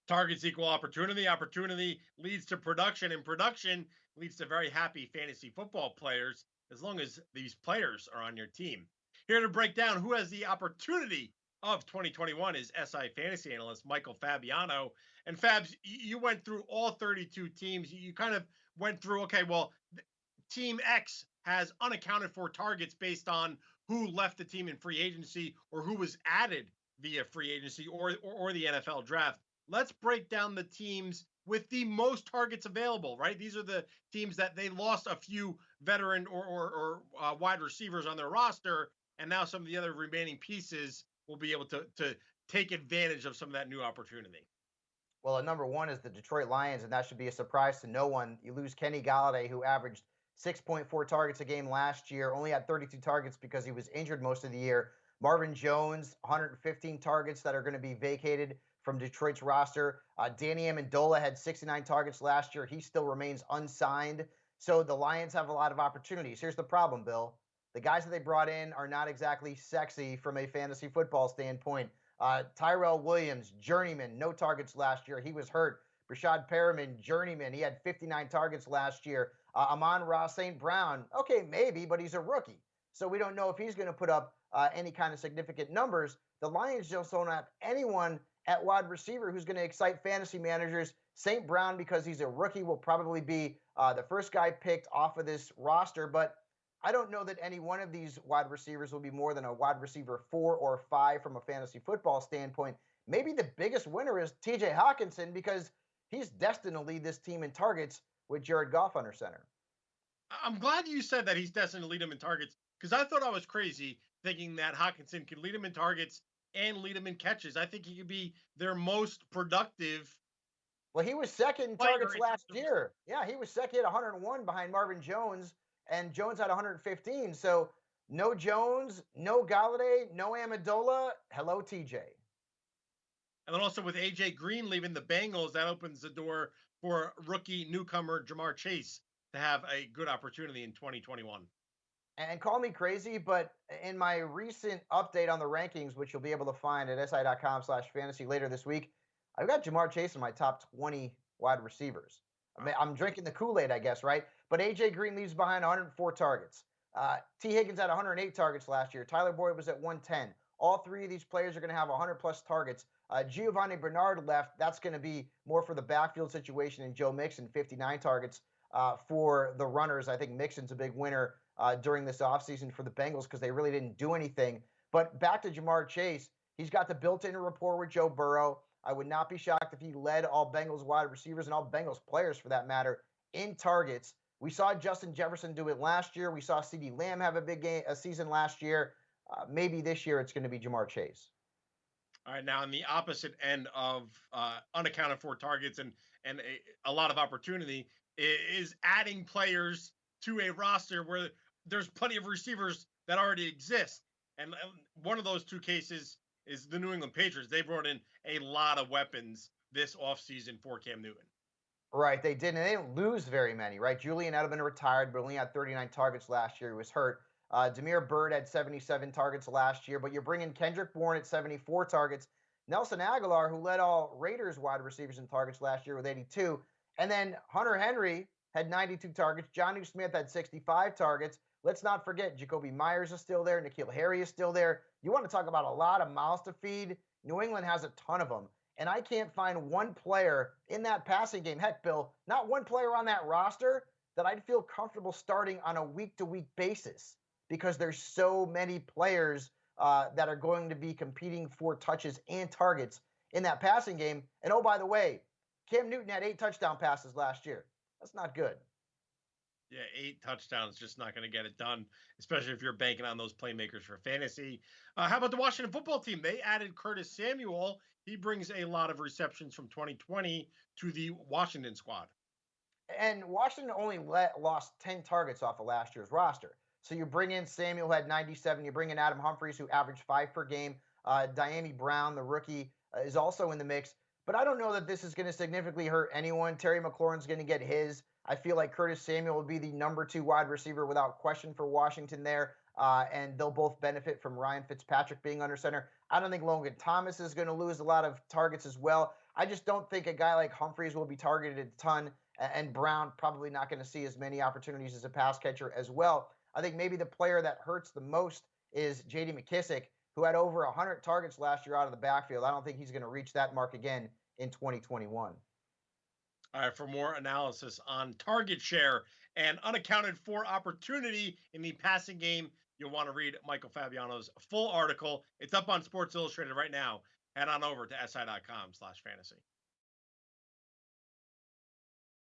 Targets equal opportunity. Opportunity leads to production, and production leads to very happy fantasy football players as long as these players are on your team. Here to break down who has the opportunity of 2021 is SI fantasy analyst Michael Fabiano. And Fabs, you went through all 32 teams. You kind of went through, okay, well, team X has unaccounted for targets based on who left the team in free agency or who was added via free agency or the NFL draft. Let's break down the teams with the most targets available, right? These are the teams that they lost a few veteran or wide receivers on their roster, and now some of the other remaining pieces will be able to take advantage of some of that new opportunity. Well, number one is the Detroit Lions, and that should be a surprise to no one. You lose Kenny Galladay, who averaged 6.4 targets a game last year, only had 32 targets because he was injured most of the year. Marvin Jones, 115 targets that are going to be vacated from Detroit's roster. Danny Amendola had 69 targets last year. He still remains unsigned. So the Lions have a lot of opportunities. Here's the problem, Bill. The guys that they brought in are not exactly sexy from a fantasy football standpoint. Tyrell Williams, journeyman, no targets last year. He was hurt. Brashad Perriman, journeyman. He had 59 targets last year. Amon-Ra St. Brown, okay, maybe, but he's a rookie. So we don't know if he's going to put up any kind of significant numbers. The Lions just don't have anyone at wide receiver who's going to excite fantasy managers. St. Brown, because he's a rookie, will probably be the first guy picked off of this roster, but I don't know that any one of these wide receivers will be more than a wide receiver 4 or 5 from a fantasy football standpoint. Maybe the biggest winner is TJ Hawkinson because he's destined to lead this team in targets with Jared Goff under center. I'm glad you said that he's destined to lead them in targets because I thought I was crazy thinking that Hawkinson could lead them in targets and lead them in catches. I think he could be their most productive. Well, he was second in targets last year. Yeah, he was second at 101 behind Marvin Jones, and Jones had 115. So no Jones, no Galladay, no Amendola. Hello, TJ. And then also with AJ Green leaving the Bengals, that opens the door for rookie newcomer Jamar Chase to have a good opportunity in 2021. And call me crazy, but in my recent update on the rankings, which you'll be able to find at si.com/fantasy later this week, I've got Jamar Chase in my top 20 wide receivers. I'm drinking the Kool-Aid, I guess, right? But AJ Green leaves behind 104 targets. T. Higgins had 108 targets last year. Tyler Boyd was at 110. All three of these players are going to have 100-plus targets. Giovanni Bernard left. That's going to be more for the backfield situation. And Joe Mixon, 59 targets for the runners. I think Mixon's a big winner during this offseason for the Bengals because they really didn't do anything. But back to Jamar Chase, he's got the built-in rapport with Joe Burrow. I would not be shocked if he led all Bengals wide receivers and all Bengals players, for that matter, in targets. We saw Justin Jefferson do it last year. We saw CeeDee Lamb have a season last year. Maybe this year it's going to be Jamar Chase. All right, now on the opposite end of unaccounted for targets and a lot of opportunity is adding players to a roster where there's plenty of receivers that already exist. And one of those two cases is the New England Patriots. They brought in a lot of weapons this offseason for Cam Newton. Right, they didn't. They didn't lose very many, right? Julian Edelman retired, but only had 39 targets last year. He was hurt. Damiere Byrd had 77 targets last year, but you're bringing Kendrick Bourne at 74 targets. Nelson Aguilar, who led all Raiders wide receivers in targets last year with 82. And then Hunter Henry had 92 targets. Jonnu Smith had 65 targets. Let's not forget, Jacoby Myers is still there. N'Keal Harry is still there. You want to talk about a lot of mouths to feed? New England has a ton of them. And I can't find one player in that passing game. Heck, Bill, not one player on that roster that I'd feel comfortable starting on a week-to-week basis because there's so many players that are going to be competing for touches and targets in that passing game. And oh, by the way, Cam Newton had 8 touchdown passes last year. That's not good. Yeah, 8 touchdowns, just not going to get it done, especially if you're banking on those playmakers for fantasy. How about the Washington football team? They added Curtis Samuel. He brings a lot of receptions from 2020 to the Washington squad. And Washington only lost 10 targets off of last year's roster. So you bring in Samuel, who had 97. You bring in Adam Humphries, who averaged 5 per game. Diami Brown, the rookie, is also in the mix. But I don't know that this is going to significantly hurt anyone. Terry McLaurin's going to get his. I feel like Curtis Samuel will be the number 2 wide receiver without question for Washington there. and they'll both benefit from Ryan Fitzpatrick being under center. I don't think Logan Thomas is going to lose a lot of targets as well. I just don't think a guy like Humphries will be targeted a ton, and Brown probably not going to see as many opportunities as a pass catcher as well. I think maybe the player that hurts the most is J.D. McKissick, who had over 100 targets last year out of the backfield. I don't think he's going to reach that mark again in 2021. All right, for more analysis on target share and unaccounted for opportunity in the passing game, you'll want to read Michael Fabiano's full article. It's up on Sports Illustrated right now. Head on over to si.com/fantasy.